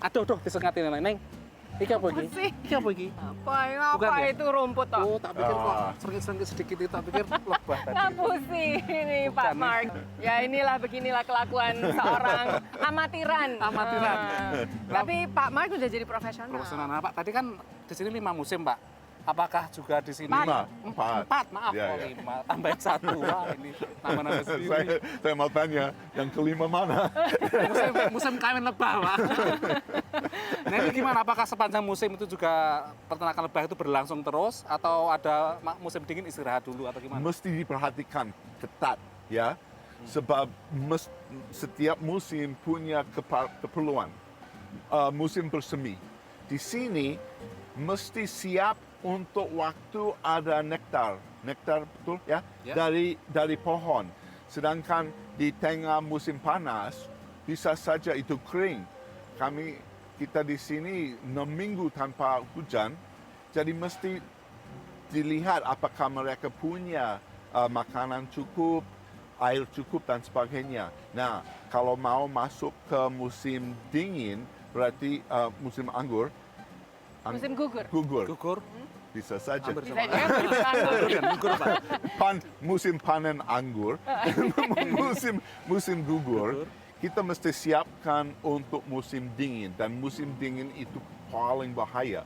Aduh, disengatin Neng. Iki apa iki? Iki apa iki? Apa itu rumput toh? Oh, tak pikir kok sengit-sengit sedikit itu, tak pikir lebah tadi. Ngapusi ini Pak Mark. Ya beginilah kelakuan seorang amatiran. Amatiran. Tapi Pak Mark udah jadi profesional. Profesional, Pak. Tadi kan di sini 5 musim, Pak. Apakah juga di sini? Empat. Maaf. Ya, Oh, ya. 5. Tambahin 1. Wah, ini nama-nama sendiri. Saya mau tanya, yang kelima mana? musim kawin lebah, Pak. Nah, ini gimana? Apakah sepanjang musim itu juga peternakan lebah itu berlangsung terus atau ada musim dingin istirahat dulu atau gimana? Mesti diperhatikan ketat, ya. Sebab setiap musim punya keperluan. Musim bersemi. Di sini mesti siap untuk waktu ada nektar betul ya, Ya. dari pohon. Sedangkan di tengah musim panas bisa saja itu kering. Kita di sini 6 minggu tanpa hujan, jadi mesti dilihat apakah mereka punya makanan cukup, air cukup dan sebagainya. Nah, kalau mau masuk ke musim dingin, berarti musim anggur. Musim gugur. Gugur. Bisa saja. Hampir Bisa juga musim anggur. Gugur, Pak. Musim panen anggur, musim gugur, kita mesti siapkan untuk musim dingin. Dan musim dingin itu paling bahaya.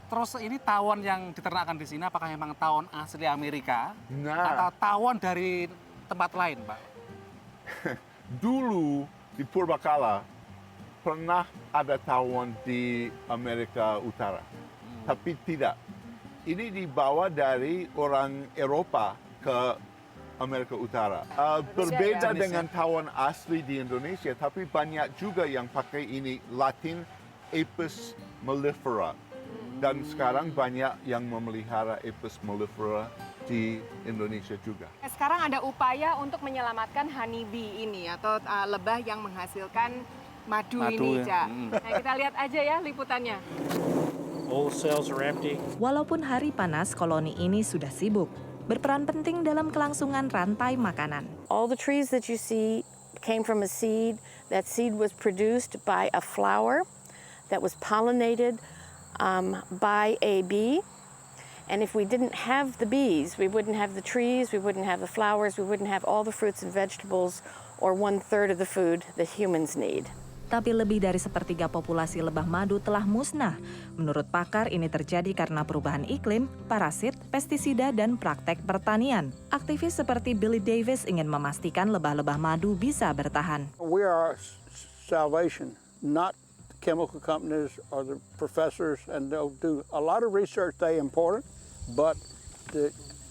Terus ini tawon yang diternakan di sini apakah memang tawon asli Amerika Nah, atau tawon dari tempat lain, Pak? dulu di Purbakala pernah ada tawon di Amerika Utara. Tapi tidak. Ini dibawa dari orang Eropa ke Amerika Utara. Berbeda Indonesia. dengan tawon asli di Indonesia, tapi banyak juga yang pakai ini Latin Apis mellifera. Dan sekarang banyak yang memelihara Apis mellifera di Indonesia juga. Sekarang ada upaya untuk menyelamatkan honeybee ini atau lebah yang menghasilkan madu ini, ya. Cak. Nah, kita lihat aja ya liputannya. All cells are empty. Walaupun hari panas, koloni ini sudah sibuk. Berperan penting dalam kelangsungan rantai makanan. All the trees that you see came from a seed. That seed was produced by a flower that was pollinated by a bee. And if we didn't have the bees, we wouldn't have the trees, we wouldn't have the flowers, we wouldn't have all the fruits and vegetables, or 1/3 of the food that humans need. Tapi lebih dari sepertiga populasi lebah madu telah musnah. Menurut pakar, ini terjadi karena perubahan iklim, parasit, pestisida, dan praktek pertanian. Aktivis seperti Billy Davis ingin memastikan lebah-lebah madu bisa bertahan. We are salvation, not chemical companies or the professors, and they'll do a lot of research. They important, but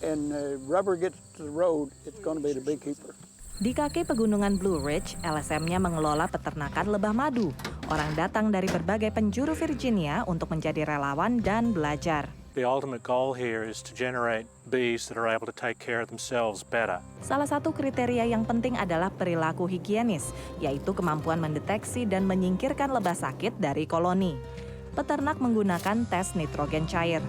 when the rubber gets to the road, it's going to be the beekeeper. Di kaki pegunungan Blue Ridge, LSM-nya mengelola peternakan lebah madu. Orang datang dari berbagai penjuru Virginia untuk menjadi relawan dan belajar. The ultimate goal here is to generate bees that are able to take care of themselves better. Salah satu kriteria yang penting adalah perilaku higienis, yaitu kemampuan mendeteksi dan menyingkirkan lebah sakit dari koloni. Peternak menggunakan tes nitrogen cair.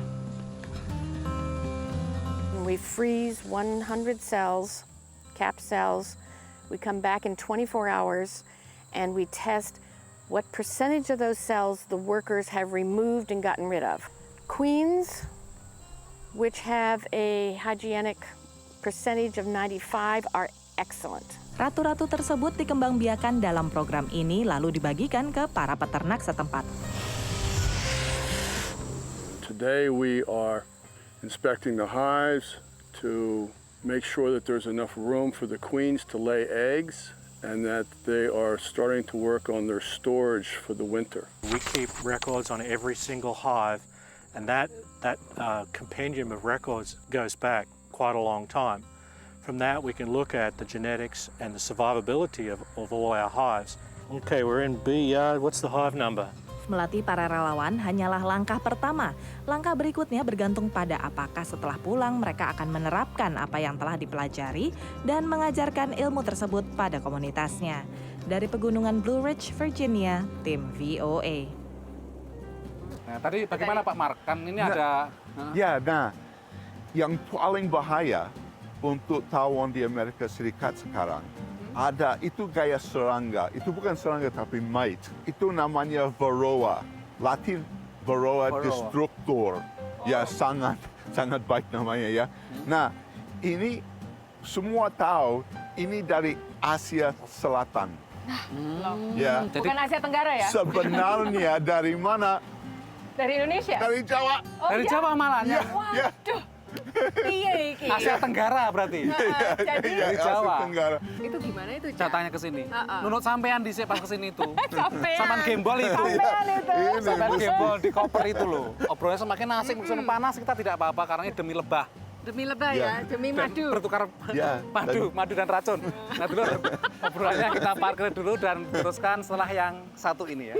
We freeze 100 cells, capped cells. We come back in 24 hours and we test what percentage of those cells the workers have removed and gotten rid of. Queens, which have a hygienic percentage of 95, are excellent. Ratu-ratu tersebut dikembangbiakan dalam program ini lalu dibagikan ke para peternak setempat. Today we are inspecting the hives to make sure that there's enough room for the queens to lay eggs and that they are starting to work on their storage for the winter. We keep records on every single hive, and that compendium of records goes back quite a long time. From that, we can look at the genetics and the survivability of all our hives. Okay, we're in bee yard. What's the hive number? Melatih para relawan hanyalah langkah pertama. Langkah berikutnya bergantung pada apakah setelah pulang mereka akan menerapkan apa yang telah dipelajari dan mengajarkan ilmu tersebut pada komunitasnya. Dari pegunungan Blue Ridge, Virginia, tim VOA. Nah, tadi bagaimana Pak Mark? Kan ini ada... Ya, nah, yang paling bahaya untuk tawon di Amerika Serikat sekarang Ada, itu gaya serangga. Itu bukan serangga tapi mite. Itu namanya Varroa. Latin Varroa destructor. Ya, sangat baik namanya ya. Nah, ini semua tahu ini dari Asia Selatan. Ya. Bukan Asia Tenggara ya? Sebenarnya dari mana? Dari Indonesia? Dari Jawa. Oh, Dari ya? Jawa malah. Ya, ya. Waduh. Iya iki. Asia Tenggara berarti. Jadi Ya, Dari Jawa. Asia Tenggara. itu gimana itu, Cak? Datangnya ke sini. Heeh. Nunut sampean di pas ke sini itu. Sampean. Sampean gembol itu. Sampean itu. Ini Sampean musim- gembol di koper itu loh. Obrolnya semakin asik, musim panas kita tidak apa-apa karena ini demi lebah. Demi lebah Ya. ya, demi Dan madu. bertukar Ya, madu dan racun. Nah dulu obrolannya kita parkir dulu dan teruskan setelah yang satu ini ya.